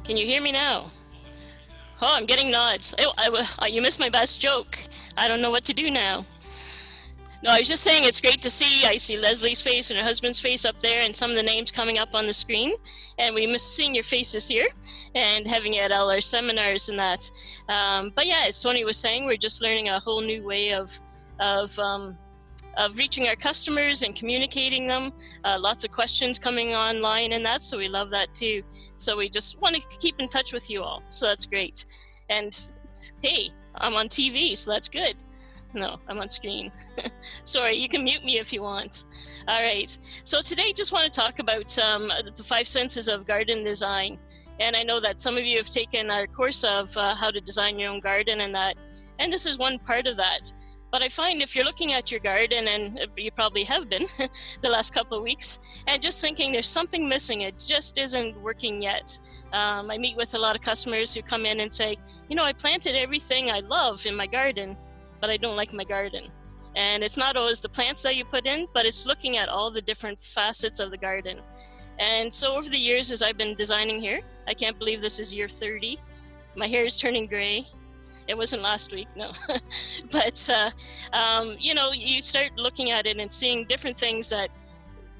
Can you hear me now? Oh, I'm getting nods. You missed my best joke. I don't know what to do now. No, I was just saying it's great to see. I see Leslie's face and her husband's face up there and some of the names coming up on the screen. And we miss seeing your faces here and having you at all our seminars and that. But yeah, as Tony was saying, we're just learning a whole new way of reaching our customers and communicating them. Lots of questions coming online and that, so we love that too. So we just want to keep in touch with you all. So that's great. And hey, I'm on TV, so that's good. No, I'm on screen. Sorry, you can mute me if you want. All right, so today just want to talk about the 5 senses of garden design. And I know that some of you have taken our course of how to design your own garden and that, and this is one part of that. But I find if you're looking at your garden, and you probably have been the last couple of weeks, and just thinking there's something missing, it just isn't working yet. I meet with a lot of customers who come in and say, you know, I planted everything I love in my garden, but I don't like my garden. And it's not always the plants that you put in, but it's looking at all the different facets of the garden. And so over the years, as I've been designing here, I can't believe this is year 30. My hair is turning gray. It wasn't last week, no. But, you know, you start looking at it and seeing different things that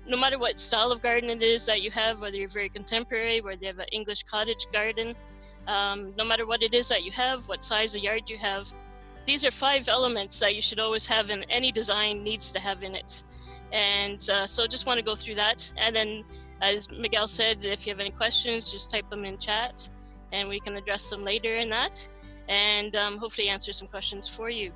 no matter what style of garden it is that you have, whether you're very contemporary, whether you have an English cottage garden, no matter what it is that you have, what size of yard you have, these are 5 elements that you should always have in any design needs to have in it. And so just want to go through that. And then, as Miguel said, if you have any questions, just type them in chat and we can address them later in that. And hopefully answer some questions for you.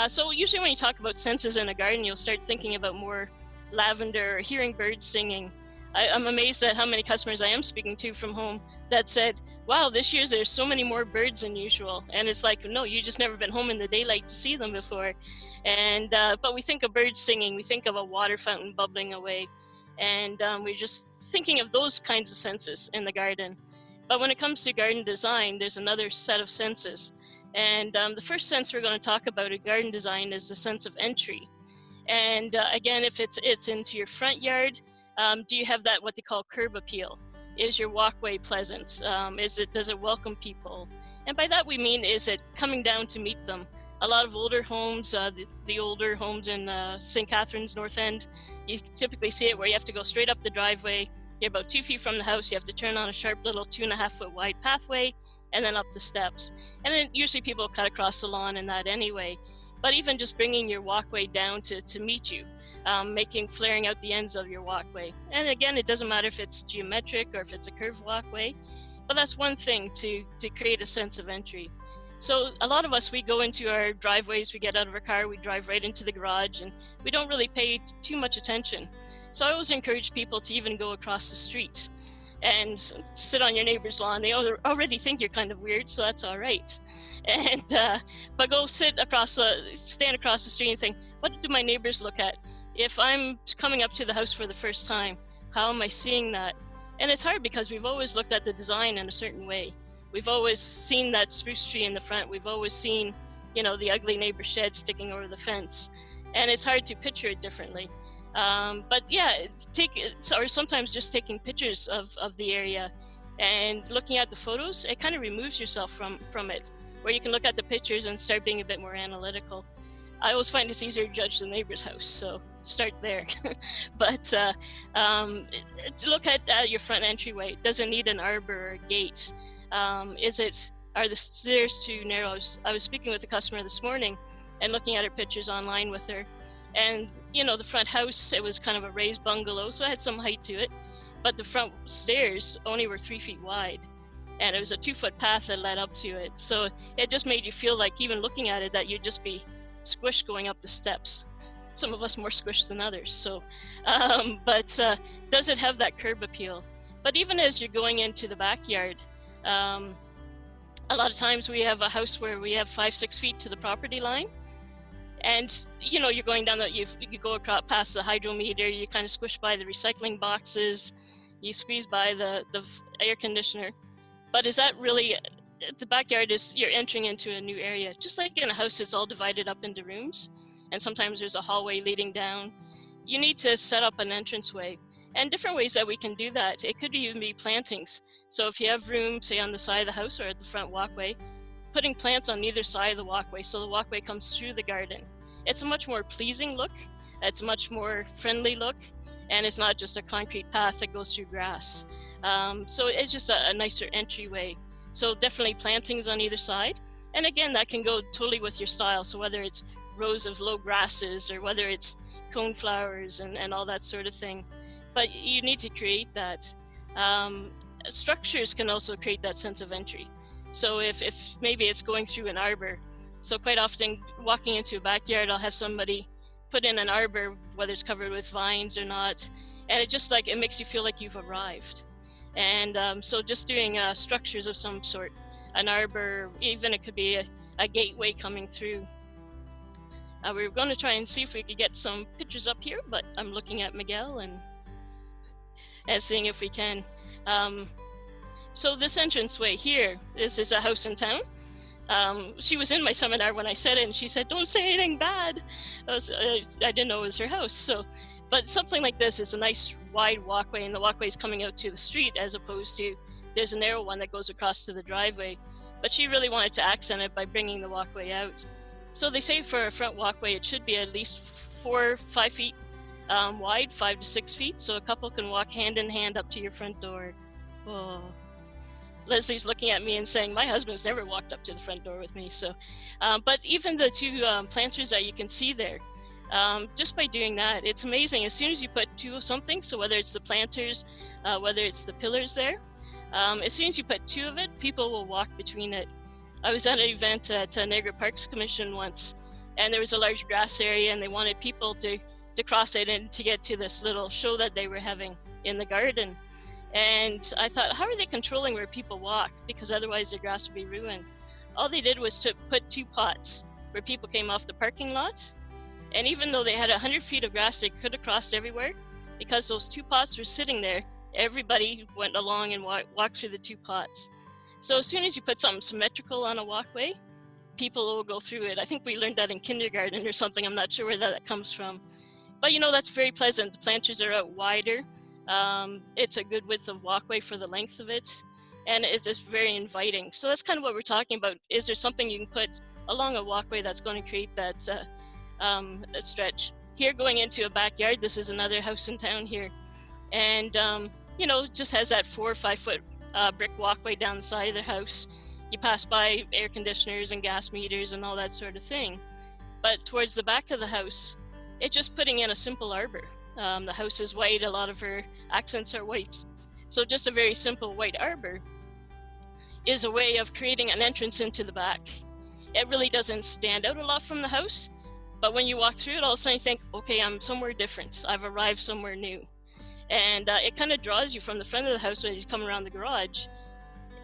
So usually when you talk about senses in a garden, you'll start thinking about more lavender or hearing birds singing. I'm amazed at how many customers I am speaking to from home that said, wow, this year there's so many more birds than usual. And it's like, no, you just never been home in the daylight to see them before. And but we think of birds singing, we think of a water fountain bubbling away. And we're just thinking of those kinds of senses in the garden. But when it comes to garden design, there's another set of senses. And the first sense we're going to talk about in garden design is the sense of entry. And again, if it's into your front yard, do you have that what they call curb appeal? Is your walkway pleasant? Does it welcome people? And by that we mean, is it coming down to meet them? A lot of older homes, the older homes in St. Catharines North End, you typically see it where you have to go straight up the driveway. You're about 2 feet from the house, you have to turn on a sharp little 2.5 foot wide pathway and then up the steps. And then usually people cut across the lawn and that anyway. But even just bringing your walkway down to meet you, flaring out the ends of your walkway. And again, it doesn't matter if it's geometric or if it's a curved walkway, but that's one thing to create a sense of entry. So a lot of us, we go into our driveways, we get out of our car, we drive right into the garage, and we don't really pay too much attention. So I always encourage people to even go across the street and sit on your neighbor's lawn. They already think you're kind of weird, so that's all right. And but go stand across the street and think, what do my neighbors look at? If I'm coming up to the house for the first time, how am I seeing that? And it's hard because we've always looked at the design in a certain way. We've always seen that spruce tree in the front. We've always seen, you know, the ugly neighbor shed sticking over the fence. And it's hard to picture it differently. But yeah, or sometimes just taking pictures of the area and looking at the photos, it kind of removes yourself from it, where you can look at the pictures and start being a bit more analytical. I always find it's easier to judge the neighbor's house, so start there. But look at your front entryway. Does it need an arbor or a gate? Are the stairs too narrow? I was speaking with a customer this morning and looking at her pictures online with her. And, you know, the front house, it was kind of a raised bungalow, so it had some height to it. But the front stairs only were 3 feet wide. And it was a 2-foot path that led up to it. So it just made you feel like, even looking at it, that you'd just be squished going up the steps. Some of us more squished than others. So, does it have that curb appeal? But even as you're going into the backyard, a lot of times we have a house where we have 5-6 feet to the property line. And, you know, you're going down you go across past the hydrometer, you kind of squish by the recycling boxes, you squeeze by the air conditioner. But is that really, the backyard you're entering into a new area. Just like in a house, it's all divided up into rooms. And sometimes there's a hallway leading down. You need to set up an entranceway. And different ways that we can do that. It could even be plantings. So if you have room, say on the side of the house or at the front walkway, putting plants on either side of the walkway so the walkway comes through the garden. It's a much more pleasing look, it's a much more friendly look, and it's not just a concrete path that goes through grass. So it's just a nicer entryway. So definitely plantings on either side. And again, that can go totally with your style. So whether it's rows of low grasses or whether it's cone flowers and all that sort of thing. But you need to create that. Structures can also create that sense of entry. So if maybe it's going through an arbor, so quite often walking into a backyard, I'll have somebody put in an arbor, whether it's covered with vines or not, and it makes you feel like you've arrived. And so just doing structures of some sort, an arbor, even it could be a gateway coming through. We were going to try and see if we could get some pictures up here, but I'm looking at Miguel and seeing if we can. So this entranceway here, this is a house in town. She was in my seminar when I said it, and she said, "Don't say anything bad." I didn't know it was her house. But something like this is a nice wide walkway, and the walkway is coming out to the street as opposed to there's a narrow one that goes across to the driveway. But she really wanted to accent it by bringing the walkway out. So they say for a front walkway, it should be at least 4 or 5 feet wide, 5 to 6 feet, so a couple can walk hand in hand up to your front door. Oh. Leslie's looking at me and saying, my husband's never walked up to the front door with me. So, but even the two planters that you can see there, just by doing that, it's amazing. As soon as you put two of something, so whether it's the planters, whether it's the pillars there, as soon as you put two of it, people will walk between it. I was at an event at Niagara Parks Commission once, and there was a large grass area, and they wanted people to cross it and to get to this little show that they were having in the garden. And I thought, how are they controlling where people walk? Because otherwise their grass would be ruined. All they did was to put 2 pots where people came off the parking lots. And even though they had 100 feet of grass they could have crossed everywhere, because those 2 pots were sitting there, everybody went along and walked through the 2 pots. So as soon as you put something symmetrical on a walkway, people will go through it. I think we learned that in kindergarten or something. I'm not sure where that comes from. But that's very pleasant. The planters are out wider. It's a good width of walkway for the length of it, and it's just very inviting. So that's kind of what we're talking about. Is there something you can put along a walkway that's going to create that stretch? Here, going into a backyard, this is another house in town here, and just has that 4 or 5 foot brick walkway down the side of the house. You pass by air conditioners and gas meters and all that sort of thing, but towards the back of the house, it's just putting in a simple arbor. The house is white, a lot of her accents are white. So just a very simple white arbor is a way of creating an entrance into the back. It really doesn't stand out a lot from the house, but when you walk through it, all of a sudden you think, okay, I'm somewhere different. I've arrived somewhere new. And it kind of draws you from the front of the house when you come around the garage.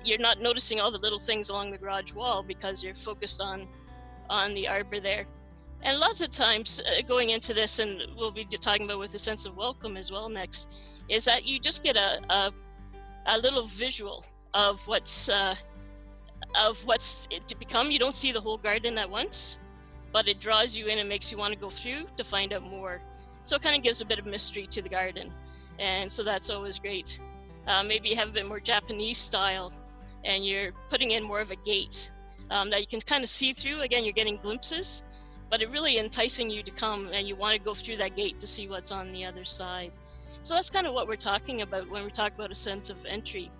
You're not noticing all the little things along the garage wall because you're focused on the arbor there. And lots of times going into this, and we'll be talking about with a sense of welcome as well next, is that you just get a little visual of what's to become. You don't see the whole garden at once, but it draws you in and makes you want to go through to find out more. So it kind of gives a bit of mystery to the garden. And so that's always great. Maybe you have a bit more Japanese style and you're putting in more of a gate that you can kind of see through. Again, you're getting glimpses, but it really enticing you to come and you want to go through that gate to see what's on the other side. So that's kind of what we're talking about when we talk about a sense of entry.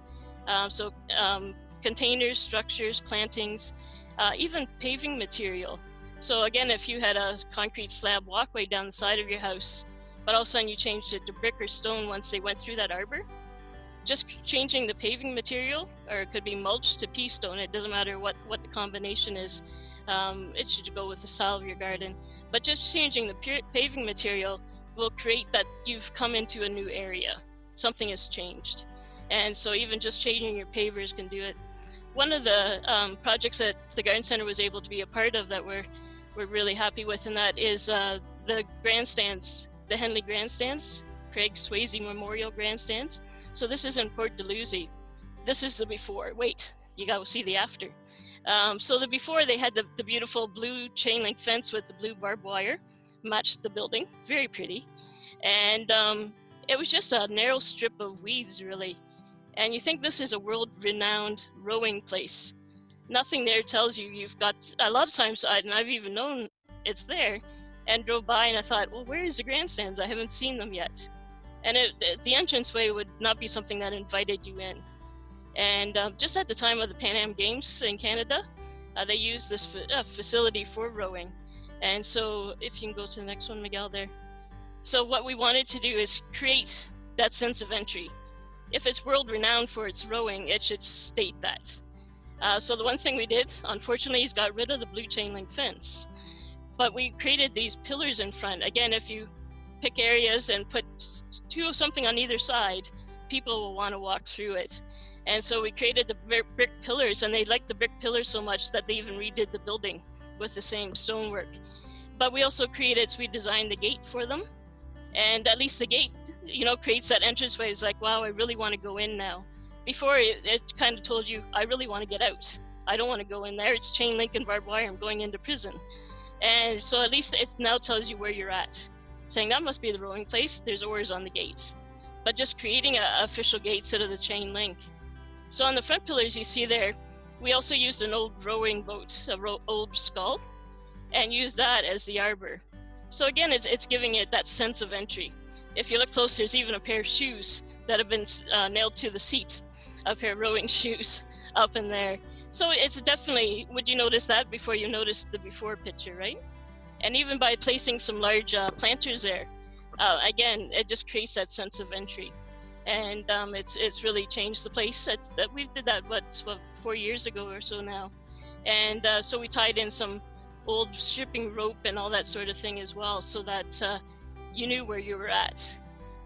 Containers, structures, plantings, even paving material. So again, if you had a concrete slab walkway down the side of your house, but all of a sudden you changed it to brick or stone once they went through that arbor, just changing the paving material, or it could be mulch to pea stone, it doesn't matter what the combination is. It should go with the style of your garden, but just changing the paving material will create that you've come into a new area. Something has changed. And so even just changing your pavers can do it. One of the projects that the Garden Center was able to be a part of that we're really happy with, and that is the grandstands, the Henley grandstands, Craig Swayze Memorial grandstands. So this is in Port Dalhousie. This is the before. Wait, you gotta see the after. So the before, they had the beautiful blue chain link fence with the blue barbed wire, matched the building, very pretty. And It was just a narrow strip of weeds, really. And you think this is a world-renowned rowing place. Nothing there tells you you've got, a lot of times, and I've even known it's there, and drove by and I thought, well, where is the grandstands? I haven't seen them yet. And the entranceway would not be something that invited you in. And just at the time of the Pan Am Games in Canada, they used this facility for rowing. And so if you can go to the next one, Miguel, there. So what we wanted to do is create that sense of entry. If it's world renowned for its rowing, it should state that. So the one thing we did, unfortunately, is got rid of the blue chain link fence. But we created these pillars in front. Again, if you pick areas and put something on either side, people will want to walk through it. And so we created the brick pillars, and they liked the brick pillars so much that they even redid the building with the same stonework. But we also we designed the gate for them. And at least the gate, creates that entranceway. It's like, wow, I really want to go in now. Before, it kind of told you, I really want to get out. I don't want to go in there. It's chain link and barbed wire. I'm going into prison. And so at least it now tells you where you're at, saying that must be the rowing place. There's oars on the gates. But just creating an official gate instead of the chain link. So on the front pillars you see there, we also used an old rowing boat, old scull, and used that as the arbor. So again, it's giving it that sense of entry. If you look close, there's even a pair of shoes that have been nailed to the seats, a pair of rowing shoes up in there. So it's definitely, would you notice that before you noticed the before picture, right? And even by placing some large planters there, again, it just creates that sense of entry. And it's really changed the place. We did that, 4 years ago or so now. And so we tied in some old stripping rope and all that sort of thing as well, so that you knew where you were at.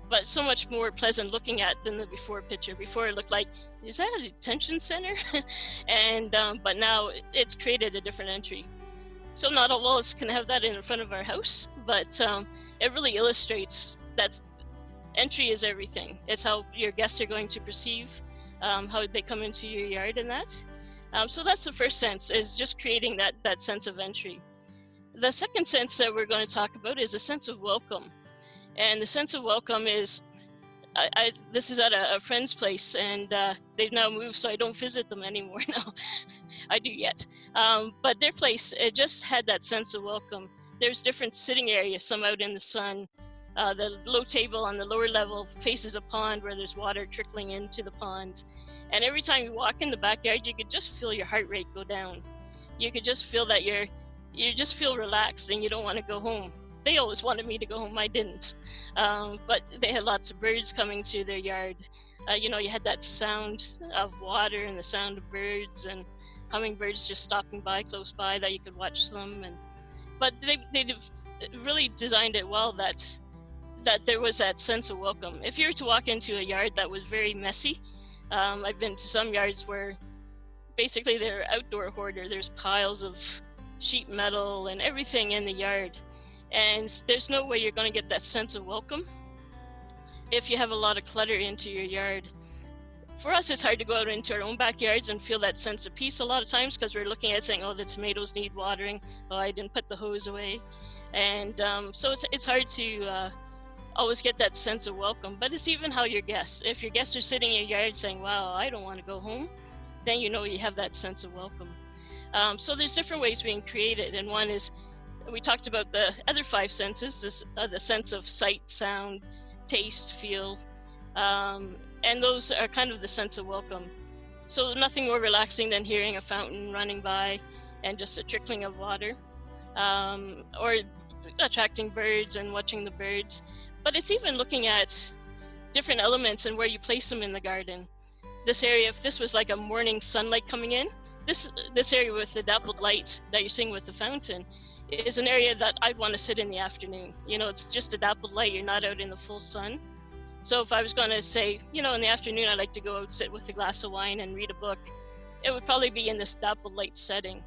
But so much more pleasant looking at than the before picture. Before it looked like, is that a detention center? And but now it's created a different entry. So not all of us can have that in front of our house, but it really illustrates that entry is everything. It's how your guests are going to perceive how they come into your yard and that. So that's the first sense, is just creating that sense of entry. The second sense that we're going to talk about is a sense of welcome. And the sense of welcome is, this is at a friend's place, and they've now moved, so I don't visit them anymore now. I do yet. But their place, it just had that sense of welcome. There's different sitting areas, some out in the sun. The low table on the lower level faces a pond where there's water trickling into the pond. And every time you walk in the backyard, you could just feel your heart rate go down. You could just feel that you just feel relaxed and you don't want to go home. They always wanted me to go home, I didn't. But they had lots of birds coming through their yard. You had that sound of water and the sound of birds and hummingbirds just stopping by close by that you could watch them. But they really designed it well that there was that sense of welcome. If you were to walk into a yard that was very messy, I've been to some yards where basically they're outdoor hoarder. There's piles of sheet metal and everything in the yard. And there's no way you're going to get that sense of welcome if you have a lot of clutter into your yard. For us, it's hard to go out into our own backyards and feel that sense of peace a lot of times, because we're looking at saying, oh, the tomatoes need watering. Oh, I didn't put the hose away. And so it's hard to always get that sense of welcome. But it's even how your guests, if your guests are sitting in your yard saying, wow, I don't want to go home, then you know you have that sense of welcome. So there's different ways we can create it. And one is, we talked about the other 5 senses, the sense of sight, sound, taste, feel, and those are kind of the sense of welcome. So nothing more relaxing than hearing a fountain running by and just a trickling of water, or attracting birds and watching the birds. But it's even looking at different elements and where you place them in the garden. This area, if this was like a morning sunlight coming in, this area with the dappled light that you're seeing with the fountain is an area that I'd want to sit in the afternoon. It's just a dappled light, you're not out in the full sun. So if I was going to say, in the afternoon, I like to go out, sit with a glass of wine and read a book, it would probably be in this dappled light setting.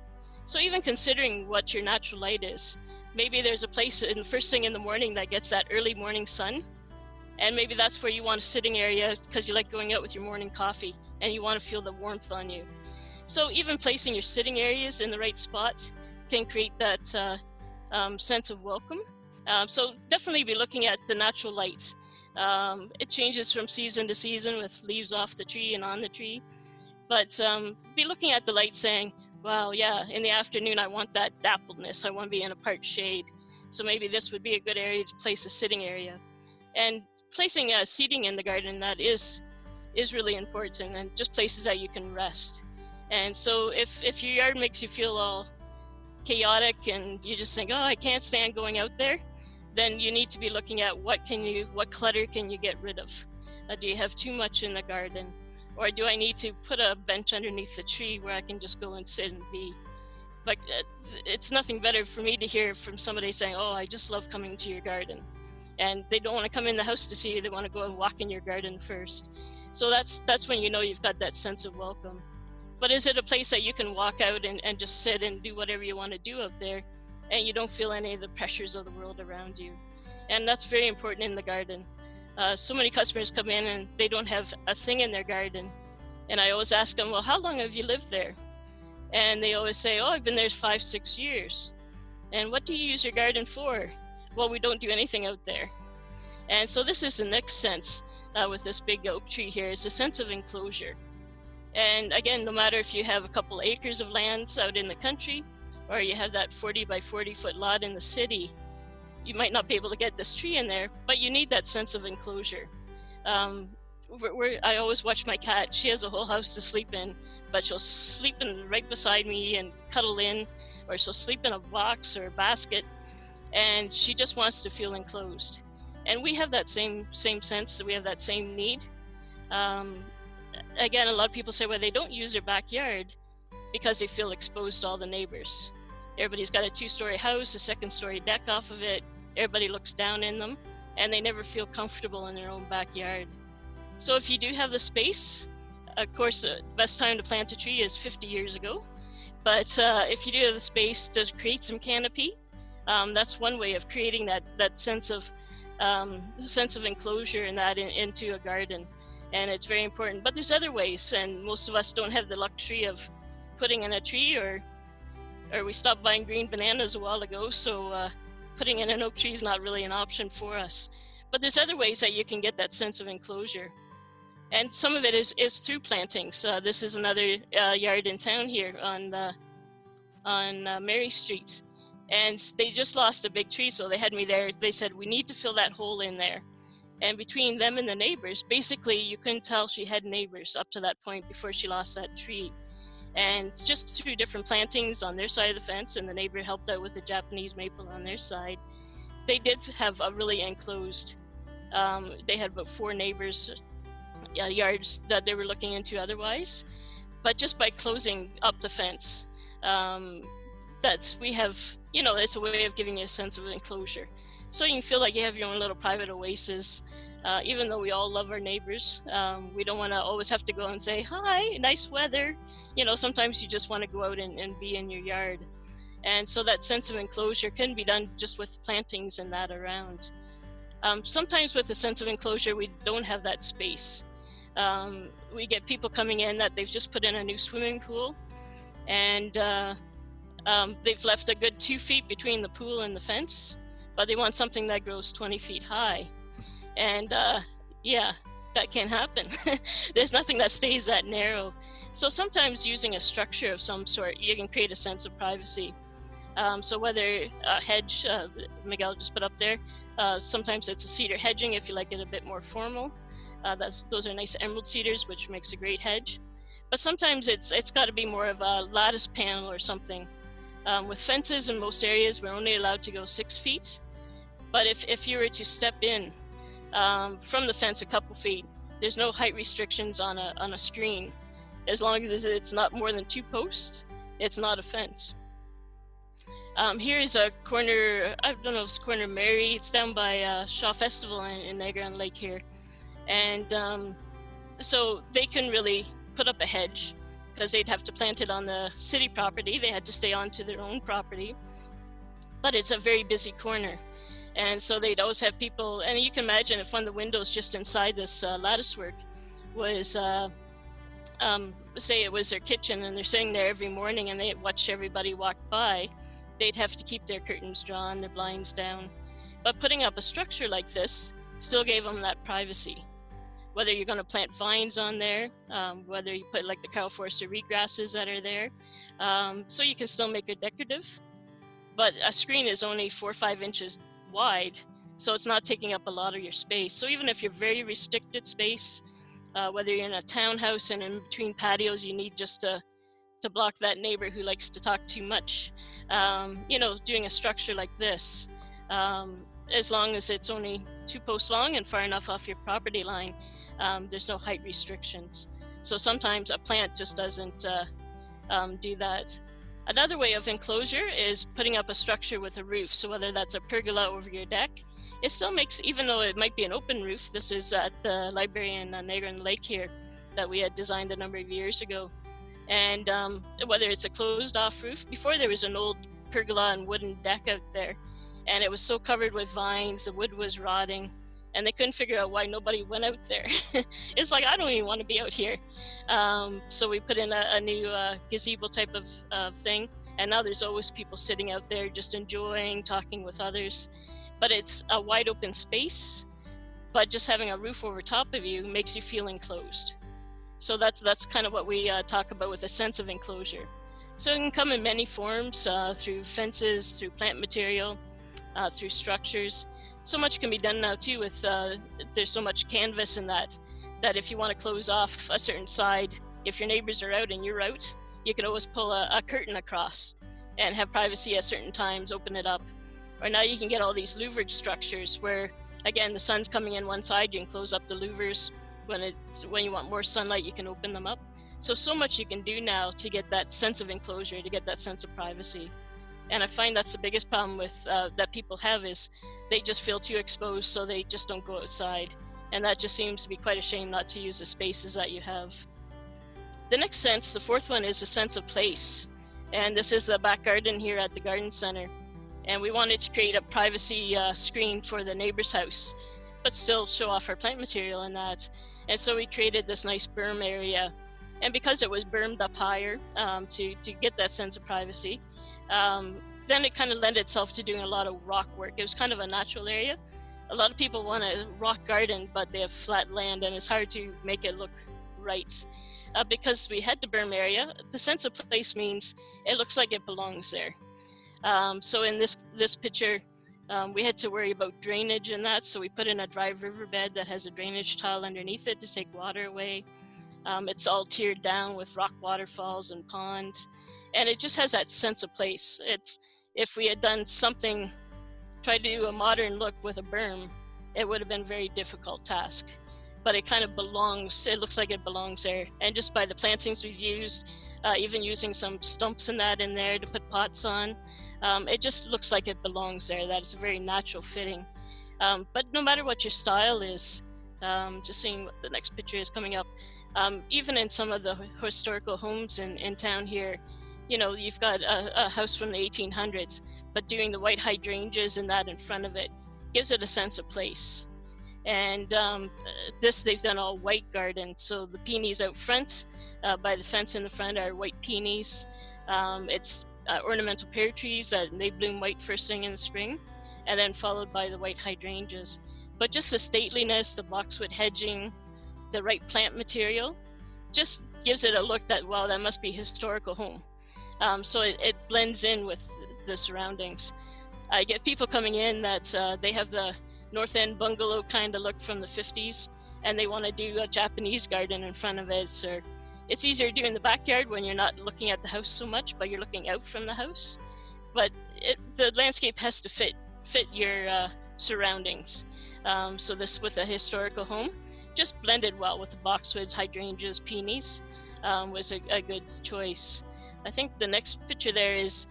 So even considering what your natural light is, maybe there's a place in the first thing in the morning that gets that early morning sun, and maybe that's where you want a sitting area because you like going out with your morning coffee and you want to feel the warmth on you. So even placing your sitting areas in the right spots can create that sense of welcome. So definitely be looking at the natural lights. It changes from season to season with leaves off the tree and on the tree. But be looking at the light saying, wow, yeah, in the afternoon, I want that dappledness. I want to be in a part shade. So maybe this would be a good area to place a sitting area. And placing seating in the garden, that is really important, and just places that you can rest. And so if your yard makes you feel all chaotic and you just think, oh, I can't stand going out there, then you need to be looking at what clutter can you get rid of? Do you have too much in the garden? Or do I need to put a bench underneath the tree where I can just go and sit and be? But it's nothing better for me to hear from somebody saying, oh, I just love coming to your garden. And they don't want to come in the house to see you, they want to go and walk in your garden first. So that's when you know you've got that sense of welcome. But is it a place that you can walk out and just sit and do whatever you want to do out there, and you don't feel any of the pressures of the world around you? And that's very important in the garden. So many customers come in and they don't have a thing in their garden. And I always ask them, well, how long have you lived there? And they always say, oh, I've been there 5-6 years. And what do you use your garden for? Well, we don't do anything out there. And so this is the next sense with this big oak tree here, is a sense of enclosure. And again, no matter if you have a couple acres of lands out in the country, or you have that 40 by 40 foot lot in the city, you might not be able to get this tree in there, but you need that sense of enclosure. I always watch my cat. She has a whole house to sleep in, but she'll sleep right beside me and cuddle in, or she'll sleep in a box or a basket, and she just wants to feel enclosed. And we have that same sense, that we have that same need. Again, a lot of people say, well, they don't use their backyard because they feel exposed to all the neighbors. Everybody's got a 2-story house, a 2nd-story deck off of it. Everybody looks down in them, and they never feel comfortable in their own backyard. So if you do have the space, of course, the best time to plant a tree is 50 years ago. But if you do have the space to create some canopy, that's one way of creating that sense of enclosure and that into a garden. And it's very important. But there's other ways, and most of us don't have the luxury of putting in a tree, or we stopped buying green bananas a while ago, so putting in an oak tree is not really an option for us. But there's other ways that you can get that sense of enclosure. And some of it is through plantings. This is another yard in town here on Mary Street. And they just lost a big tree, so they had me there. They said, we need to fill that hole in there. And between them and the neighbors, basically you couldn't tell she had neighbors up to that point before she lost that tree. And just through different plantings on their side of the fence, and the neighbor helped out with the Japanese maple on their side, they did have a really enclosed, they had about 4 neighbors' yards that they were looking into otherwise. But just by closing up the fence, we have, it's a way of giving you a sense of enclosure. So you can feel like you have your own little private oasis. Even though we all love our neighbors, we don't want to always have to go and say, hi, nice weather. Sometimes you just want to go out and be in your yard. And so that sense of enclosure can be done just with plantings and that around. Sometimes with a sense of enclosure, we don't have that space. We get people coming in that they've just put in a new swimming pool, and they've left a good 2 feet between the pool and the fence, but they want something that grows 20 feet high. And yeah, that can happen. There's nothing that stays that narrow. So sometimes using a structure of some sort, you can create a sense of privacy. So whether a hedge, Miguel just put up there, sometimes it's a cedar hedging if you like it a bit more formal. Those are nice emerald cedars, which makes a great hedge. But sometimes it's got to be more of a lattice panel or something. With fences in most areas, we're only allowed to go 6 feet. But if you were to step in from the fence a couple feet, there's no height restrictions on a screen. As long as it's not more than 2 posts, it's not a fence. Here's a corner, I don't know if it's corner Mary, it's down by Shaw Festival in Niagara-on-Lake here. And so they can really put up a hedge, because they'd have to plant it on the city property. They had to stay on to their own property. But it's a very busy corner. And so they'd always have people, and you can imagine if one of the windows just inside this lattice work was, say it was their kitchen, and they're sitting there every morning and they watch everybody walk by, they'd have to keep their curtains drawn, their blinds down. But putting up a structure like this, still gave them that privacy. Whether you're going to plant vines on there, whether you put like the Carl Forster reedgrasses that are there, so you can still make it decorative. But a screen is only 4 or 5 inches wide, so it's not taking up a lot of your space. So even if you're very restricted space, whether you're in a townhouse and in between patios, you need just to block that neighbor who likes to talk too much. You know, doing a structure like this, as long as it's only 2 posts long and far enough off your property line, there's no height restrictions. So sometimes a plant just doesn't do that. Another way of enclosure is putting up a structure with a roof. So whether that's a pergola over your deck, it still makes, even though it might be an open roof, this is at the library in Niagara-on-the-Lake here that we had designed a number of years ago. And whether it's a closed off roof, before there was an old pergola and wooden deck out there, and it was so covered with vines, the wood was rotting, and they couldn't figure out why nobody went out there. It's like, I don't even want to be out here. So we put in a new gazebo type of thing, and now there's always people sitting out there just enjoying talking with others. But it's a wide open space, but just having a roof over top of you makes you feel enclosed. So that's kind of what we talk about with a sense of enclosure. So it can come in many forms, through fences, through plant material, through structures. So much can be done now too with, there's so much canvas in that if you want to close off a certain side, if your neighbors are out and you're out, you can always pull a curtain across and have privacy at certain times, open it up. Or now you can get all these louvered structures where, again, the sun's coming in one side, you can close up the louvers. When you want more sunlight, you can open them up. So much you can do now to get that sense of enclosure, to get that sense of privacy. And I find that's the biggest problem with that people have is they just feel too exposed, so they just don't go outside. And that just seems to be quite a shame not to use the spaces that you have. The next sense, the fourth one, is a sense of place. And this is the back garden here at the garden center. And we wanted to create a privacy screen for the neighbor's house, but still show off our plant material in that. And so we created this nice berm area. And because it was bermed up higher to get that sense of privacy, then it kind of lent itself to doing a lot of rock work. It was kind of a natural area. A lot of people want a rock garden, but they have flat land and it's hard to make it look right. Because we had the berm area, the sense of place means it looks like it belongs there. So in this picture, we had to worry about drainage and that, so we put in a dry riverbed that has a drainage tile underneath it to take water away. It's all tiered down with rock waterfalls and ponds, and it just has that sense of place. If we had done something, tried to do a modern look with a berm, it would have been a very difficult task. But it kind of belongs, it looks like it belongs there. And just by the plantings we've used, even using some stumps and that in there to put pots on, it just looks like it belongs there, that it's a very natural fitting. But no matter what your style is, just seeing what the next picture is coming up, even in some of the historical homes in town here, you know, you've got a house from the 1800s, but doing the white hydrangeas and that in front of it gives it a sense of place. And this, they've done all white garden. So the peonies out front, by the fence in the front, are white peonies. It's ornamental pear trees, they bloom white first thing in the spring, and then followed by the white hydrangeas. But just the stateliness, the boxwood hedging, the right plant material, just gives it a look that, wow, that must be a historical home. So it blends in with the surroundings. I get people coming in that they have the North End bungalow kind of look from the 50s, and they want to do a Japanese garden in front of it. So it's easier to do in the backyard when you're not looking at the house so much, but you're looking out from the house. But the landscape has to fit your surroundings. So this, with a historical home, just blended well with the boxwoods, hydrangeas, peonies, was a good choice. I think the next picture there is,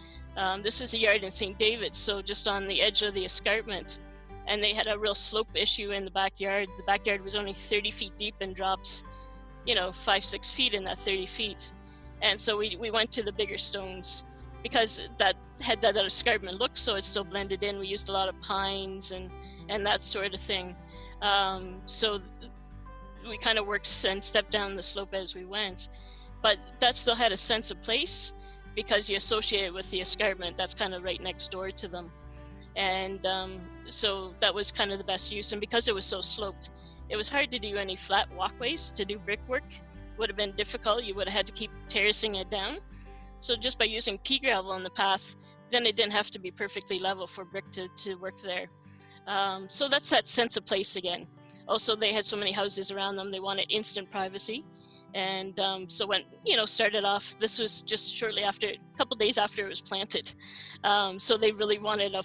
this is a yard in St. David's, so just on the edge of the escarpment. And they had a real slope issue in the backyard. The backyard was only 30 feet deep and drops, 5-6 feet in that 30 feet. And so we went to the bigger stones because that had that escarpment look, so it still blended in. We used a lot of pines and that sort of thing. So we kind of worked and stepped down the slope as we went. But that still had a sense of place because you associate it with the escarpment. That's kind of right next door to them. And so that was kind of the best use. And because it was so sloped, it was hard to do any flat walkways. To do brickwork would have been difficult. You would have had to keep terracing it down. So just by using pea gravel on the path, then it didn't have to be perfectly level for brick to work there. So that's that sense of place again. Also, they had so many houses around them, they wanted instant privacy. And so when, started off, this was just shortly after, a couple days after it was planted. So they really wanted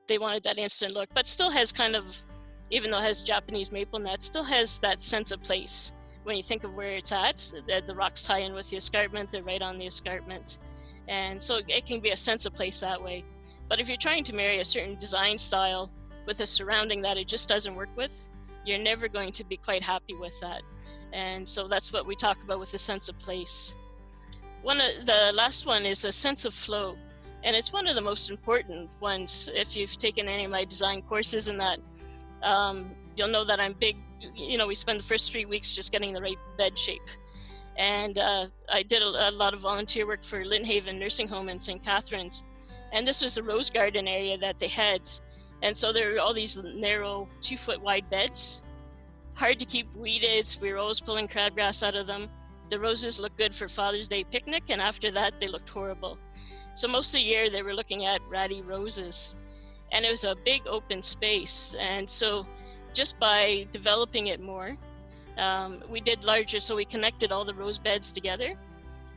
they wanted that instant look, but still has kind of, even though it has Japanese maple net, still has that sense of place. When you think of where it's at, the rocks tie in with the escarpment, they're right on the escarpment. And so it can be a sense of place that way. But if you're trying to marry a certain design style with a surrounding that it just doesn't work with, you're never going to be quite happy with that. And so that's what we talk about with the sense of place. The last one is a sense of flow. And it's one of the most important ones. If you've taken any of my design courses in that, you'll know that I'm big. We spend the first 3 weeks just getting the right bed shape. And I did a lot of volunteer work for Lynnhaven Nursing Home in St. Catharines. And this was a rose garden area that they had. And so there were all these narrow 2-foot wide beds, hard to keep weeded. We were always pulling crabgrass out of them. The roses looked good for Father's Day picnic, and after that, they looked horrible. So most of the year, they were looking at ratty roses. And it was a big open space. And so just by developing it more, we did larger, so we connected all the rose beds together.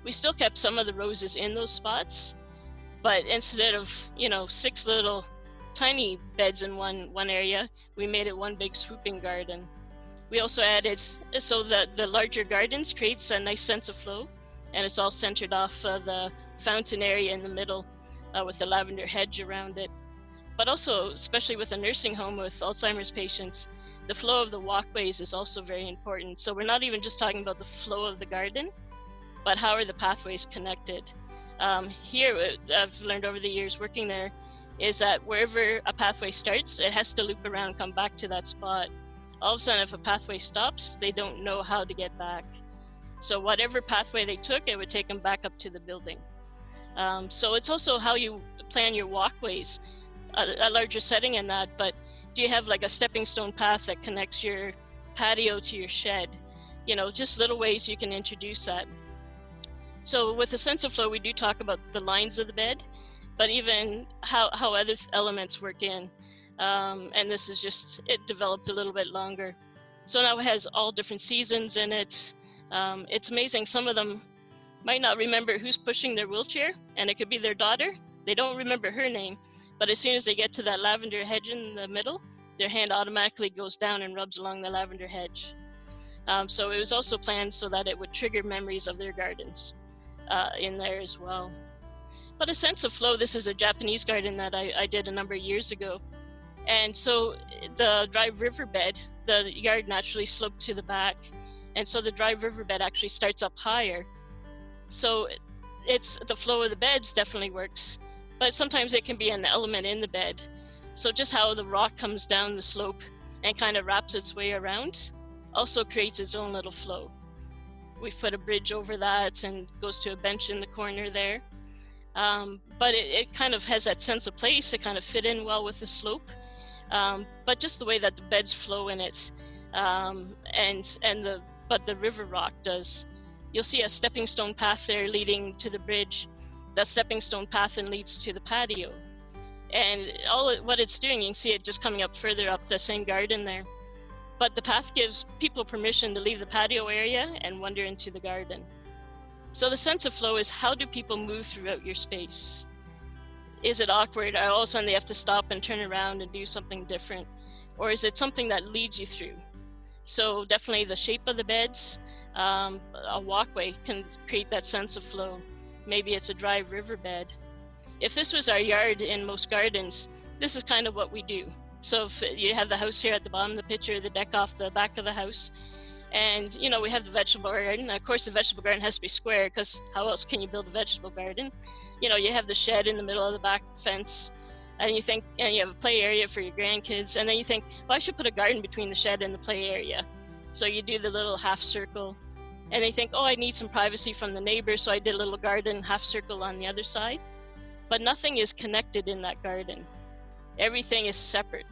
We still kept some of the roses in those spots, but instead of 6 little tiny beds in one area, we made it one big swooping garden. We also added, so that the larger gardens creates a nice sense of flow, and it's all centered off the fountain area in the middle with the lavender hedge around it. But also, especially with a nursing home with Alzheimer's patients, the flow of the walkways is also very important. So we're not even just talking about the flow of the garden, but how are the pathways connected? Here, I've learned over the years working there, is that wherever a pathway starts, it has to loop around, come back to that spot. All of a sudden, if a pathway stops, they don't know how to get back. So whatever pathway they took, it would take them back up to the building. So it's also how you plan your walkways, a larger setting in that, but do you have like a stepping stone path that connects your patio to your shed? Just little ways you can introduce that. So with a sense of flow, we do talk about the lines of the bed, but even how other elements work in. And this is just, it developed a little bit longer. So now it has all different seasons in it. It's amazing. Some of them might not remember who's pushing their wheelchair, and it could be their daughter. They don't remember her name, but as soon as they get to that lavender hedge in the middle, their hand automatically goes down and rubs along the lavender hedge. So it was also planned so that it would trigger memories of their gardens in there as well. But a sense of flow, this is a Japanese garden that I did a number of years ago. And so the dry riverbed, the yard naturally sloped to the back. And so the dry riverbed actually starts up higher. So it's the flow of the beds definitely works, but sometimes it can be an element in the bed. So just how the rock comes down the slope and kind of wraps its way around also creates its own little flow. We've put a bridge over that and goes to a bench in the corner there. But it kind of has that sense of place. It kind of fit in well with the slope. But just the way that the beds flow in it, but the river rock does. You'll see a stepping stone path there leading to the bridge. That stepping stone path then leads to the patio. And what it's doing, you can see it just coming up further up the same garden there. But the path gives people permission to leave the patio area and wander into the garden. So the sense of flow is, how do people move throughout your space? Is it awkward? Or all of a sudden they have to stop and turn around and do something different? Or is it something that leads you through? So definitely the shape of the beds, a walkway can create that sense of flow. Maybe it's a dry riverbed. If this was our yard in most gardens, this is kind of what we do. So if you have the house here at the bottom of the picture, the deck off the back of the house, and we have the vegetable garden. Of course, the vegetable garden has to be square, because how else can you build a vegetable garden? You have the shed in the middle of the back fence, and you think, and you have a play area for your grandkids, and then you think, well, I should put a garden between the shed and the play area. So you do the little half circle, and they think, oh, I need some privacy from the neighbors, so I did a little garden half circle on the other side. But nothing is connected in that garden. Everything is separate.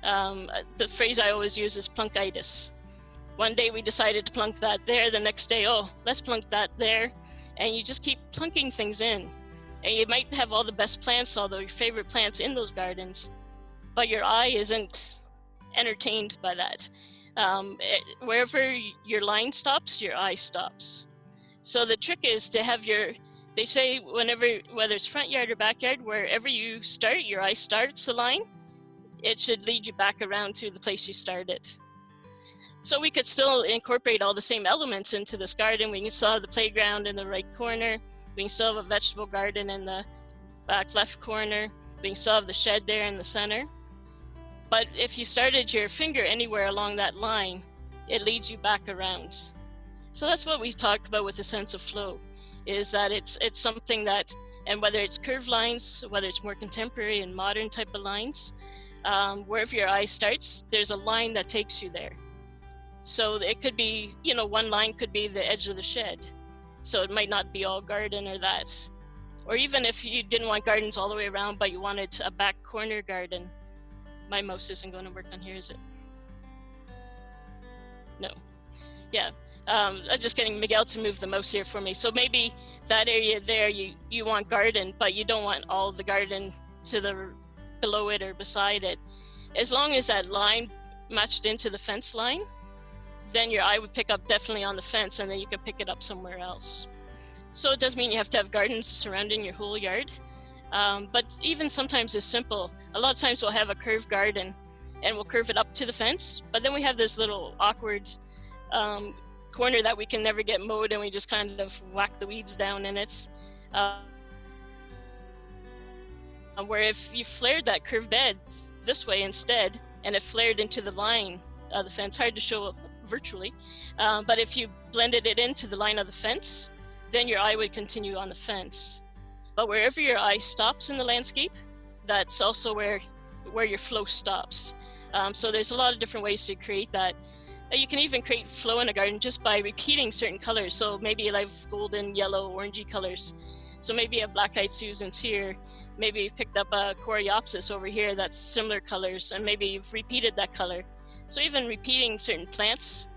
The phrase I always use is plunkitis. One day we decided to plunk that there, the next day, oh, let's plunk that there. And you just keep plunking things in. And you might have all the best plants, all your favorite plants in those gardens, but your eye isn't entertained by that. Wherever your line stops, your eye stops. So the trick is to have they say whether it's front yard or backyard, wherever you start, your eye starts the line, it should lead you back around to the place you started. So we could still incorporate all the same elements into this garden. We can still have the playground in the right corner. We can still have a vegetable garden in the back left corner. We can still have the shed there in the center. But if you started your finger anywhere along that line, it leads you back around. So that's what we talk about with the sense of flow, is that it's something that, and whether it's curved lines, whether it's more contemporary and modern type of lines, wherever your eye starts, there's a line that takes you there. So it could be, one line could be the edge of the shed. So it might not be all garden or that. Or even if you didn't want gardens all the way around, but you wanted a back corner garden. My mouse isn't going to work on here, is it? No. Yeah. I'm just getting Miguel to move the mouse here for me. So maybe that area there, you want garden, but you don't want all the garden to the below it or beside it. As long as that line matched into the fence line, then your eye would pick up definitely on the fence, and then you can pick it up somewhere else. So it does mean you have to have gardens surrounding your whole yard. But even sometimes it's simple. A lot of times we'll have a curved garden and we'll curve it up to the fence, but then we have this little awkward corner that we can never get mowed, and we just kind of whack the weeds down in it. Where if you flared that curved bed this way instead, and it flared into the line of the fence, hard to show virtually, but if you blended it into the line of the fence, then your eye would continue on the fence. But wherever your eye stops in the landscape, that's also where your flow stops. So there's a lot of different ways to create that. You can even create flow in a garden just by repeating certain colors. So maybe you have golden, yellow, orangey colors. So maybe you have black-eyed Susans here. Maybe you've picked up a Coreopsis over here that's similar colors, and maybe you've repeated that color. So even repeating certain plants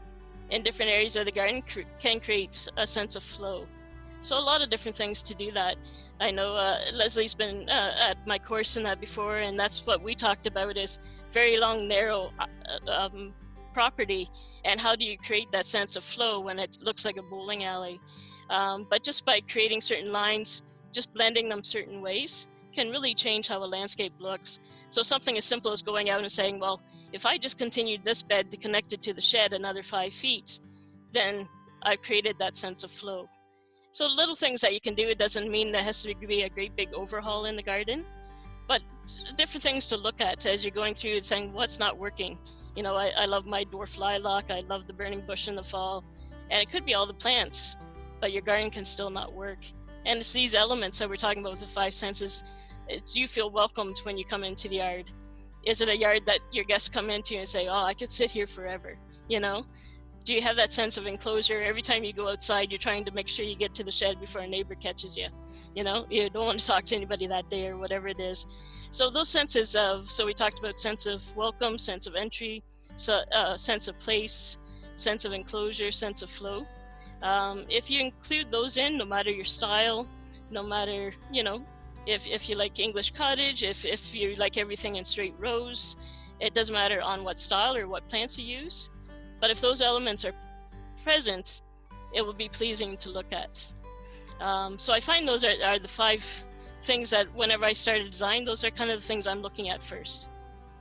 in different areas of the garden can create a sense of flow. So a lot of different things to do that. I know Leslie's been at my course in that before, and that's what we talked about, is very long, narrow property, and how do you create that sense of flow when it looks like a bowling alley. But just by creating certain lines, just blending them certain ways, can really change how a landscape looks. So something as simple as going out and saying, well, if I just continued this bed to connect it to the shed another 5 feet, then I've created that sense of flow. So little things that you can do. It doesn't mean there has to be a great big overhaul in the garden, but different things to look at as you're going through and saying, what's not working? I love my dwarf lilac. I love the burning bush in the fall. And it could be all the plants, but your garden can still not work. And it's these elements that we're talking about with the 5 senses. It's you feel welcomed when you come into the yard. Is it a yard that your guests come into and say, oh, I could sit here forever, Do you have that sense of enclosure? Every time you go outside, you're trying to make sure you get to the shed before a neighbor catches you. You don't want to talk to anybody that day or whatever it is. So those senses so we talked about sense of welcome, sense of entry, sense of place, sense of enclosure, sense of flow. If you include those in, no matter your style, no matter, if you like English cottage, if you like everything in straight rows, it doesn't matter on what style or what plants you use. But if those elements are present, it will be pleasing to look at. So I find those are the 5 things that whenever I start a design, those are kind of the things I'm looking at first.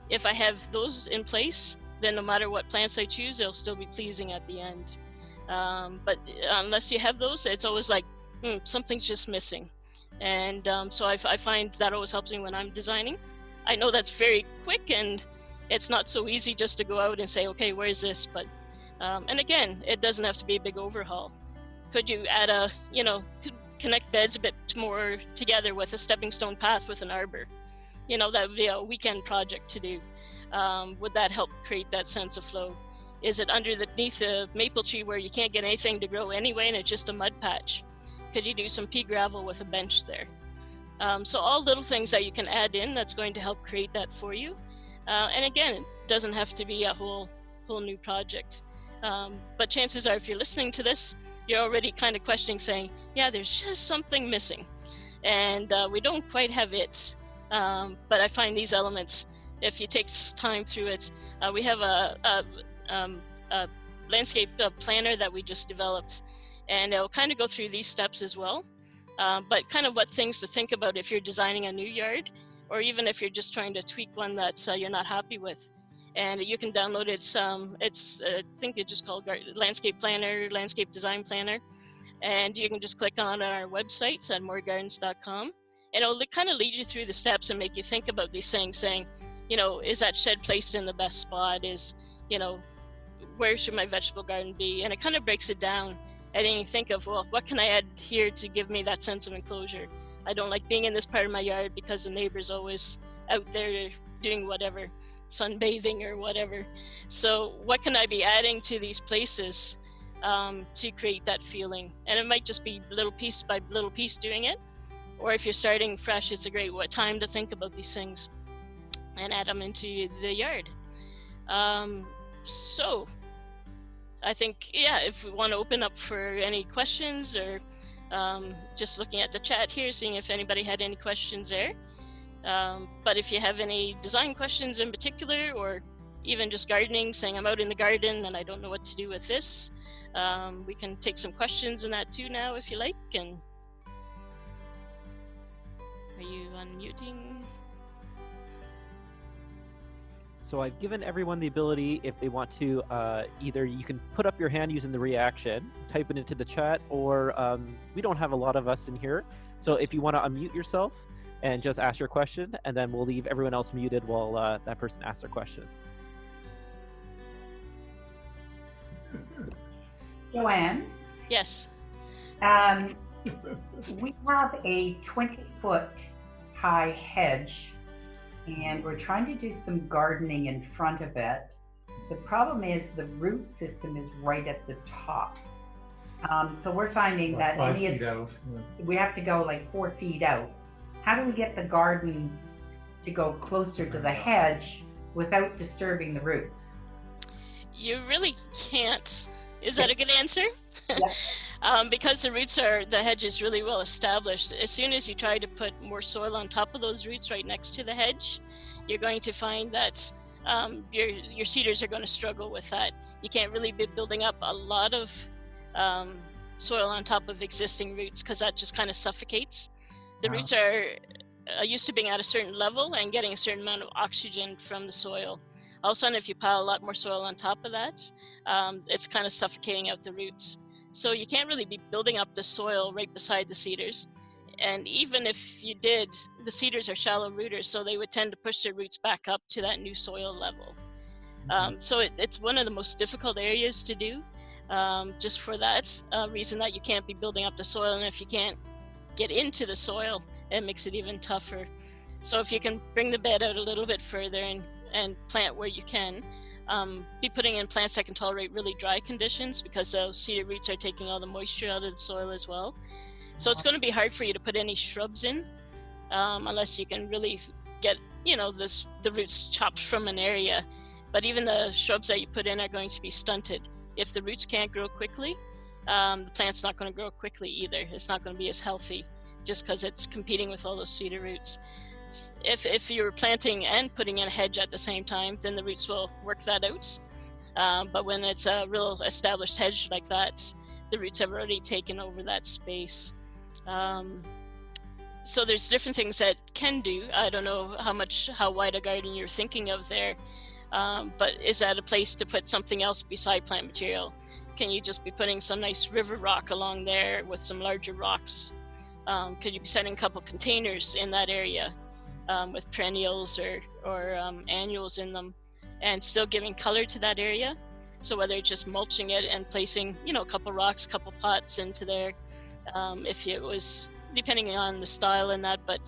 If I have those in place, then no matter what plants I choose, they'll still be pleasing at the end. But unless you have those, it's always like, something's just missing. And so I find that always helps me when I'm designing. I know that's very quick, and it's not so easy just to go out and say, okay, where's this? But, and again, it doesn't have to be a big overhaul. Could you add connect beds a bit more together with a stepping stone path with an arbor? That would be a weekend project to do. Would that help create that sense of flow? Is it underneath a maple tree where you can't get anything to grow anyway and it's just a mud patch? Could you do some pea gravel with a bench there? So all little things that you can add in that's going to help create that for you. And again, it doesn't have to be a whole new project. But chances are, if you're listening to this, you're already kind of questioning, saying, yeah, there's just something missing. And we don't quite have it. But I find these elements, if you take time through it, we have a landscape planner that we just developed, and it'll kind of go through these steps as well. But kind of what things to think about if you're designing a new yard, or even if you're just trying to tweak one that you're not happy with. And you can download it. It's I think it's just called Landscape Planner, Landscape Design Planner. And you can just click on it on our websites at morigardens.com. And it'll kind of lead you through the steps and make you think about these things, saying, is that shed placed in the best spot? Where should my vegetable garden be? And it kind of breaks it down. And then you think of, well, what can I add here to give me that sense of enclosure? I don't like being in this part of my yard because the neighbor's always out there doing whatever, sunbathing or whatever. So what can I be adding to these places to create that feeling? And it might just be little piece by little piece doing it. Or if you're starting fresh, it's a great time to think about these things and add them into the yard. So I think, if we want to open up for any questions, or just looking at the chat here, seeing if anybody had any questions there. But if you have any design questions in particular, or even just gardening, saying I'm out in the garden and I don't know what to do with this, we can take some questions in that too now if you like. And are you unmuting? So I've given everyone the ability, if they want to, either you can put up your hand using the reaction, type it into the chat, or we don't have a lot of us in here. So if you want to unmute yourself and just ask your question, and then we'll leave everyone else muted while that person asks their question. Joanne? Yes. We have a 20-foot high hedge, and we're trying to do some gardening in front of it. The problem is the root system is right at the top. So we're finding that we have to go like 4 feet out. How do we get the garden to go closer to the hedge without disturbing the roots? You really can't. Is that a good answer? Yeah. Because the hedge is really well established. As soon as you try to put more soil on top of those roots right next to the hedge, you're going to find that your cedars are going to struggle with that. You can't really be building up a lot of soil on top of existing roots, because that just kind of suffocates. The roots are used to being at a certain level and getting a certain amount of oxygen from the soil. All of a sudden, if you pile a lot more soil on top of that, it's kind of suffocating out the roots. So you can't really be building up the soil right beside the cedars. And even if you did, the cedars are shallow rooters, so they would tend to push their roots back up to that new soil level. So it's one of the most difficult areas to do, just for that reason, that you can't be building up the soil. And if you can't get into the soil, it makes it even tougher. So if you can bring the bed out a little bit further and plant where you can, be putting in plants that can tolerate really dry conditions, because those cedar roots are taking all the moisture out of the soil as well. So it's going to be hard for you to put any shrubs in, unless you can really get, the roots chopped from an area. But even the shrubs that you put in are going to be stunted. If the roots can't grow quickly, the plant's not going to grow quickly either. It's not going to be as healthy, just because it's competing with all those cedar roots. If you're planting and putting in a hedge at the same time, then the roots will work that out. But when it's a real established hedge like that, the roots have already taken over that space. So there's different things that can do. I don't know how wide a garden you're thinking of there, but is that a place to put something else beside plant material? Can you just be putting some nice river rock along there with some larger rocks? Could you be setting a couple containers in that area with perennials or annuals in them, and still giving color to that area? So whether it's just mulching it and placing, a couple rocks, couple pots into there, if it was, depending on the style and that, but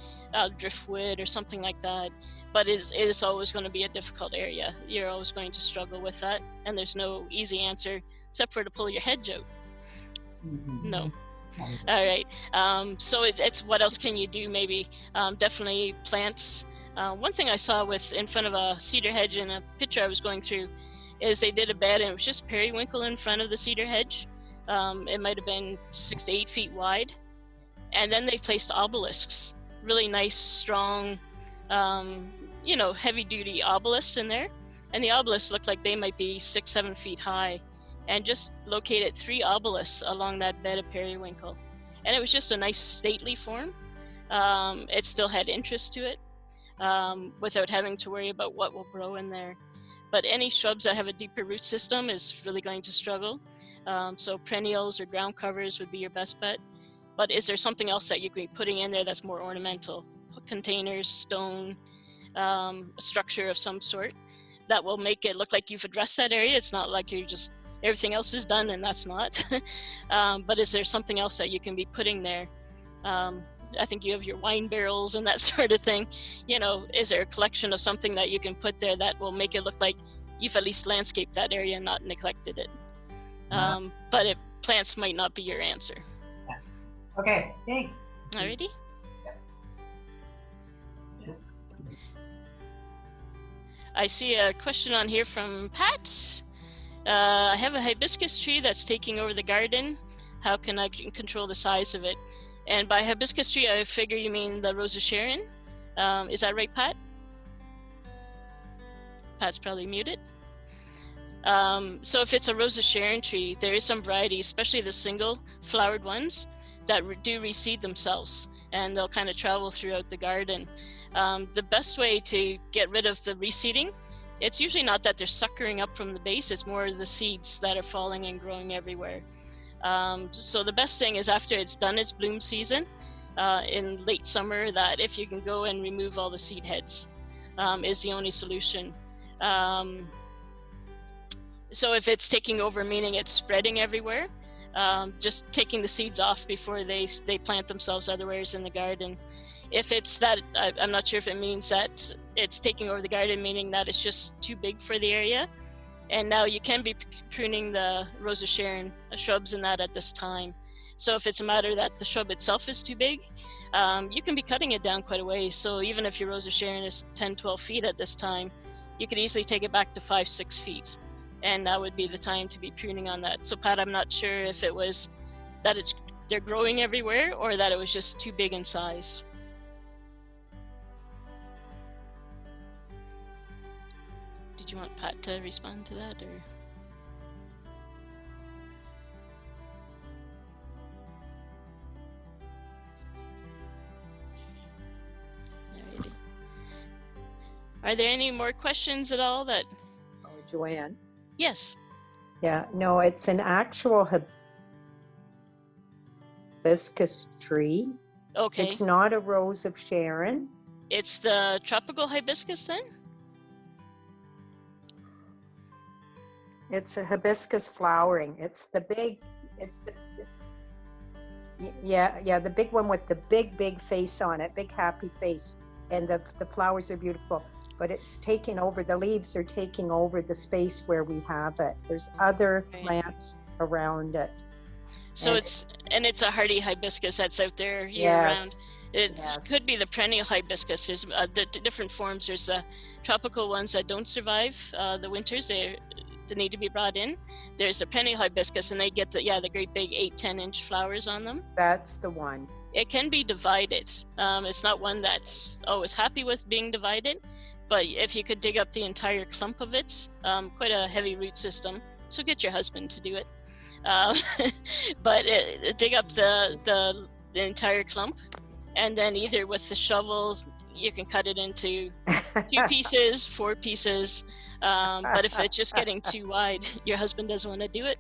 driftwood or something like that. But it is always going to be a difficult area. You're always going to struggle with that, and there's no easy answer except for to pull your hedge out. No. All right. So it's what else can you do? Maybe definitely plants. One thing I saw in front of a cedar hedge in a picture I was going through is they did a bed and it was just periwinkle in front of the cedar hedge. It might have been 6 to 8 feet wide. And then they placed obelisks, really nice, strong, heavy duty obelisks in there. And the obelisks looked like they might be 6, 7 feet high, and just located 3 obelisks along that bed of periwinkle. And it was just a nice stately form. It still had interest to it without having to worry about what will grow in there. But any shrubs that have a deeper root system is really going to struggle. So perennials or ground covers would be your best bet. But is there something else that you could be putting in there that's more ornamental? Containers, stone, a structure of some sort that will make it look like you've addressed that area. It's not like you're just, everything else is done and that's not. But is there something else that you can be putting there? I think you have your wine barrels and that sort of thing. Is there a collection of something that you can put there that will make it look like you've at least landscaped that area and not neglected it? But plants might not be your answer. Okay, thanks. Alrighty. I see a question on here from Pat. I have a hibiscus tree that's taking over the garden. How can I control the size of it? And by hibiscus tree, I figure you mean the Rosa Sharon. Is that right, Pat? Pat's probably muted. So if it's a Rosa Sharon tree, there is some varieties, especially the single flowered ones, that do reseed themselves, and they'll kind of travel throughout the garden. The best way to get rid of the reseeding, it's usually not that they're suckering up from the base, it's more the seeds that are falling and growing everywhere. So the best thing is after it's done its bloom season, in late summer, that if you can go and remove all the seed heads, is the only solution. So if it's taking over, meaning it's spreading everywhere, just taking the seeds off before they plant themselves otherwhere in the garden. If it's that, I'm not sure if it means that it's taking over the garden, meaning that it's just too big for the area. And now you can be pruning the Rosa Sharon shrubs in that at this time. So if it's a matter that the shrub itself is too big, you can be cutting it down quite a way. So even if your Rosa Sharon is 10, 12 feet at this time, you could easily take it back to 5, 6 feet. And that would be the time to be pruning on that. So Pat, I'm not sure if it was that they're growing everywhere or that it was just too big in size. Did you want Pat to respond to that, or? Alrighty. Are there any more questions at all that? Oh, Joanne. Yes. Yeah, no, it's an actual hibiscus tree. Okay. It's not a Rose of Sharon. It's the tropical hibiscus then? It's a hibiscus flowering. It's the big one with the big face on it, big happy face. And the flowers are beautiful, but it's taking over, the leaves are taking over the space where we have it. There's other plants around it. So it's a hardy hibiscus that's out there year-round. It could be the perennial hibiscus. There's different forms. There's the tropical ones that don't survive the winters. They need to be brought in. There's a perennial hibiscus, and they get the great big 8-10 inch flowers on them. That's the one. It can be divided. It's not one that's always happy with being divided, but if you could dig up the entire clump of it, quite a heavy root system, so get your husband to do it. But dig up the entire clump, and then either with the shovel, you can cut it into 2 pieces, 4 pieces, but if it's just getting too wide, your husband doesn't want to do it.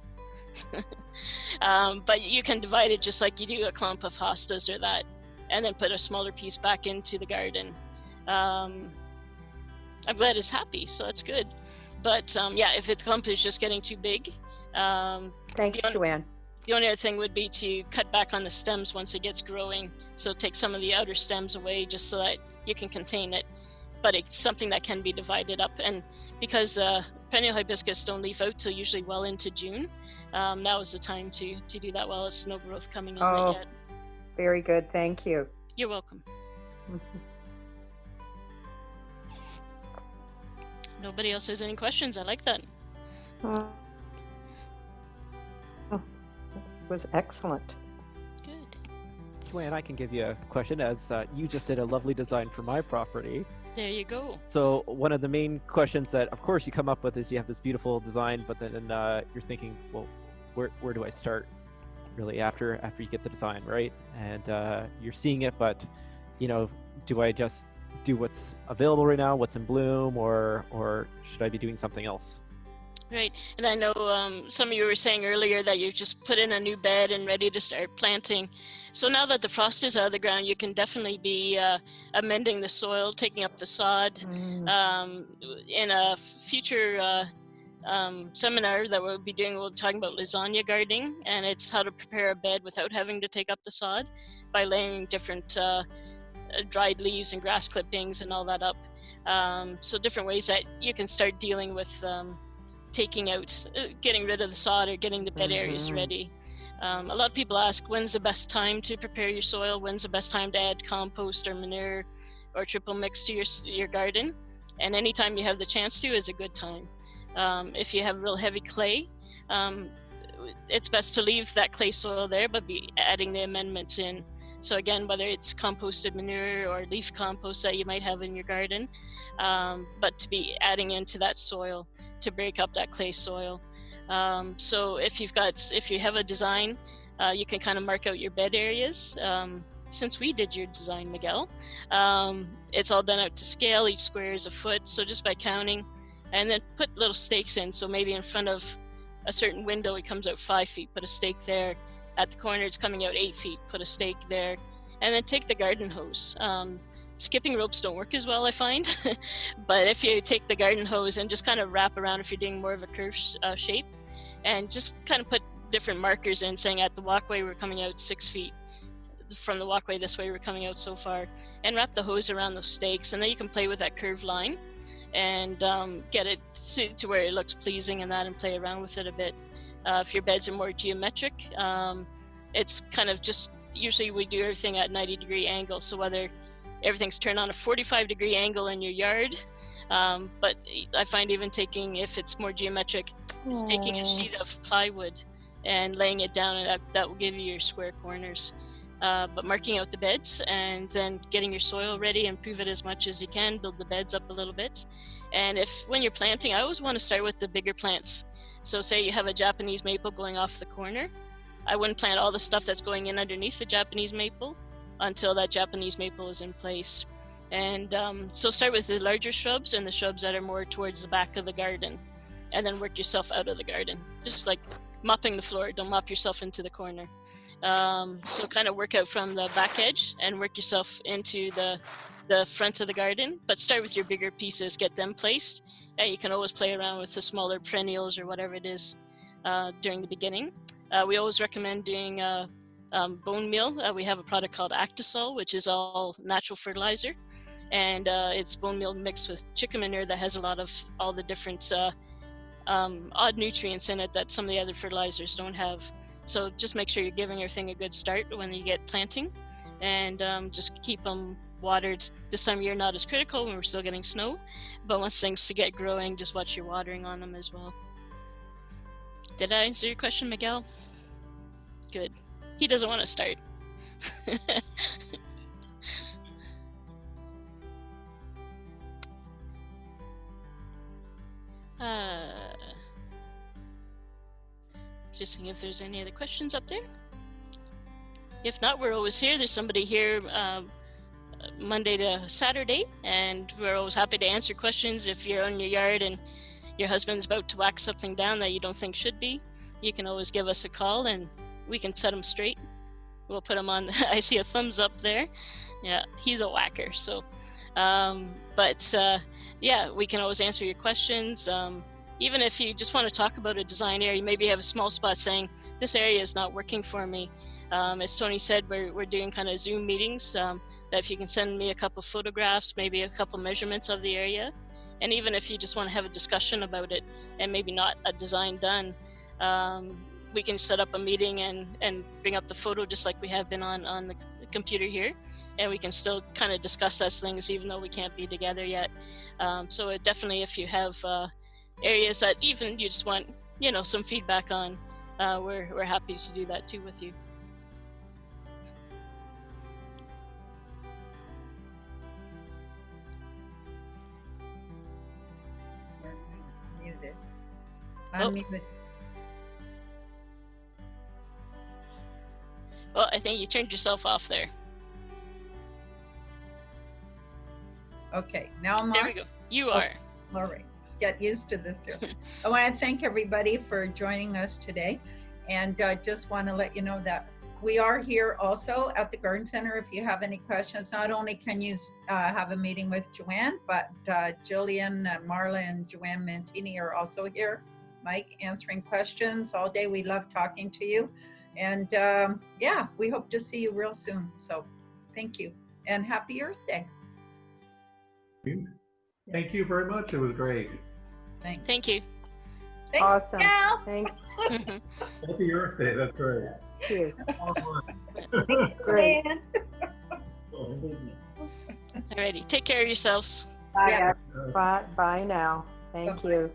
But you can divide it just like you do a clump of hostas or that, and then put a smaller piece back into the garden. I'm glad it's happy, so that's good. But if the clump is just getting too big, thanks, Joanne. The only other thing would be to cut back on the stems once it gets growing. So take some of the outer stems away just so that you can contain it. but it's something that can be divided up. And because perennial hibiscus don't leaf out till usually well into June, now is the time to do that while it's no growth coming into it yet. Very good. Thank you. You're welcome. Nobody else has any questions. I like that. That was excellent. Good. Joanne, I can give you a question, as you just did a lovely design for my property. There you go. So one of the main questions that, of course, you come up with is you have this beautiful design, but then you're thinking, well, where do I start? Really, after you get the design, right? And you're seeing it, but do I just do what's available right now, what's in bloom, or should I be doing something else? Right, and I know some of you were saying earlier that you've just put in a new bed and ready to start planting. So now that the frost is out of the ground, you can definitely be amending the soil, taking up the sod. In a future seminar that we'll be doing, we'll be talking about lasagna gardening, and it's how to prepare a bed without having to take up the sod by laying different dried leaves and grass clippings and all that up. So different ways that you can start dealing with taking out, getting rid of the sod or getting the bed areas ready. A lot of people ask, when's the best time to prepare your soil? When's the best time to add compost or manure or triple mix to your garden? And anytime you have the chance to is a good time. If you have real heavy clay, it's best to leave that clay soil there, but be adding the amendments in. So again, whether it's composted manure or leaf compost that you might have in your garden, but to be adding into that soil to break up that clay soil. So if you have a design, you can kind of mark out your bed areas. Since we did your design, Miguel, it's all done out to scale. Each square is a foot, so just by counting, and then put little stakes in. So maybe in front of a certain window, it comes out 5 feet, put a stake there. At the corner, it's coming out 8 feet, put a stake there, and then take the garden hose. Skipping ropes don't work as well, I find, but if you take the garden hose and just kind of wrap around, if you're doing more of a curve shape, and just kind of put different markers in, saying at the walkway, we're coming out 6 feet. From the walkway this way, we're coming out so far, and wrap the hose around those stakes, and then you can play with that curved line and get it to where it looks pleasing and that, and play around with it a bit. If your beds are more geometric, it's kind of just, usually we do everything at 90-degree angle. So whether everything's turned on a 45-degree angle in your yard, but I find even taking, if it's more geometric, is taking a sheet of plywood and laying it down, and that will give you your square corners. But marking out the beds and then getting your soil ready, improve it as much as you can, build the beds up a little bit. And when you're planting, I always want to start with the bigger plants. So say you have a Japanese maple going off the corner, I wouldn't plant all the stuff that's going in underneath the Japanese maple until that Japanese maple is in place. And so start with the larger shrubs and the shrubs that are more towards the back of the garden, and then work yourself out of the garden. Just like mopping the floor, don't mop yourself into the corner. So kind of work out from the back edge and work yourself into the front of the garden, but start with your bigger pieces, get them placed, and you can always play around with the smaller perennials or whatever it is during the beginning. We always recommend doing bone meal. We have a product called Actisol, which is all natural fertilizer, and it's bone meal mixed with chicken manure that has a lot of all the different odd nutrients in it that some of the other fertilizers don't have. So just make sure you're giving everything a good start when you get planting, and just keep them watered. This time of year not as critical when we're still getting snow, but once things get growing, just watch your watering on them as well. Did I answer your question, Miguel? Good. He doesn't want to start. Just seeing if there's any other questions up there. If not, we're always here. There's somebody here Monday to Saturday, and we're always happy to answer questions. If you're in your yard and your husband's about to whack something down that you don't think should be, you can always give us a call and we can set him straight. We'll put him on. I see a thumbs up there. Yeah, he's a whacker. So, yeah, we can always answer your questions. even if you just want to talk about a design area, maybe you have a small spot saying, this area is not working for me. As Tony said, we're doing kind of Zoom meetings, that if you can send me a couple photographs, maybe a couple measurements of the area, and even if you just want to have a discussion about it and maybe not a design done, we can set up a meeting and bring up the photo just like we have been on the computer here, and we can still kind of discuss those things even though we can't be together yet. So definitely, if you have areas that even you just want, you know, some feedback on, we're happy to do that too with you. Muted. Oh. Unmuted. Well, I think you turned yourself off there. Okay, now I'm There on. we go. You are. All right, get used to this here. I want to thank everybody for joining us today, and just want to let you know that we are here also at the Garden Center. If you have any questions, not only can you have a meeting with Joanne, but Jillian and Marla and Joanne Mantini are also here. Mike answering questions all day. We love talking to you. And yeah, we hope to see you real soon. So thank you and happy Earth Day. Thank you very much. It was great. Thanks. Thank you. Thanks, Awesome. Cal. Thank Happy Earth Day. That's right. you. All fun. Thanks, Great. Joanne. Alrighty, take care of yourselves. Bye, Yeah. guys. Bye now. Thank Bye-bye. you.